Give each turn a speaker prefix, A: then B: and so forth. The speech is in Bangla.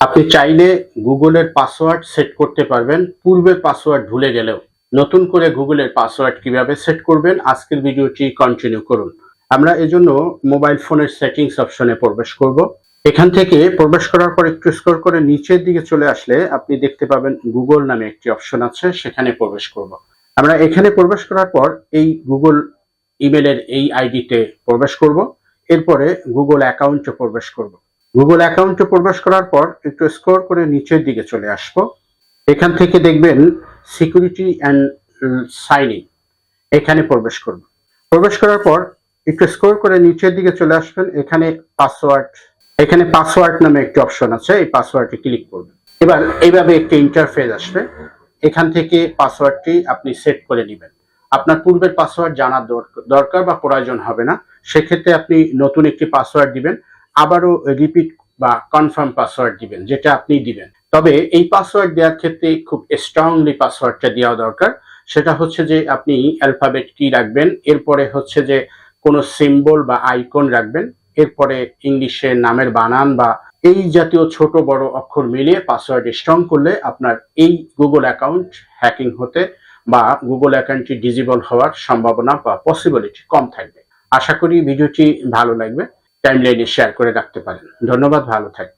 A: আপনি চাইলে গুগলের পাসওয়ার্ড সেট করতে পারবেন পূর্বের পাসওয়ার্ড ভুলে গেলেও। নতুন করে গুগলের পাসওয়ার্ড কিভাবে সেট করবেন আজকের ভিডিওটি কন্টিনিউ করুন। আমরা এজন্য মোবাইল ফোনের সেটিংস অপশনে প্রবেশ করব। এখান থেকে প্রবেশ করার পর একটু স্ক্রল করে নিচের দিকে চলে আসলে আপনি দেখতে পাবেন গুগল নামে একটি অপশন আছে, সেখানে প্রবেশ করব। আমরা এখানে প্রবেশ করার পর এই গুগল ইমেলের এই আইডিতে প্রবেশ করব। এরপরে গুগল অ্যাকাউন্টে প্রবেশ করব। গুগল অ্যাকাউন্টে প্রবেশ করার পর একটু স্ক্রল করে নিচের দিকে চলে আসব। এখান থেকে দেখবেন সিকিউরিটি অ্যান্ড সাইন ইন, এখানে প্রবেশ করব। প্রবেশ করার পর একটু স্ক্রল করে নিচের দিকে চলে আসবেন। এখানে পাসওয়ার্ড নামে একটি অপশন আছে, এই পাসওয়ার্ডে ক্লিক করবেন। এবার এইভাবে একটি ইন্টারফেস আসবে। এখান থেকে পাসওয়ার্ডটি আপনি সেট করে নেবেন। আপনার পূর্বের পাসওয়ার্ড জানার দরকার বা প্রয়োজন হবে না। সেক্ষেত্রে আপনি নতুন একটি পাসওয়ার্ড দিবেন, আবারও রিপিট বা কনফার্ম পাসওয়ার্ড দিবেন, যেটা আপনি দিবেন। তবে এই পাসওয়ার্ড দেওয়ার ক্ষেত্রে খুব স্ট্রংলি পাসওয়ার্ডটা দেওয়া দরকার। সেটা হচ্ছে যে আপনি অ্যালফাবেট কি রাখবেন, এরপরে হচ্ছে যে কোনো সিম্বল বা আইকন রাখবেন, এরপরে ইংলিশে নামের বানান বা এই জাতীয় ছোট বড় অক্ষর মিলিয়ে পাসওয়ার্ড স্ট্রং করলে আপনার এই গুগল অ্যাকাউন্ট হ্যাকিং হতে বা গুগল অ্যাকাউন্টটি ডিজেবল হওয়ার সম্ভাবনা বা পসিবিলিটি কম থাকবে। আশা করি ভিডিওটি ভালো লাগবে। টাইমলাইনে শেয়ার করে রাখতে পারেন। ধন্যবাদ, ভালো থাকবেন।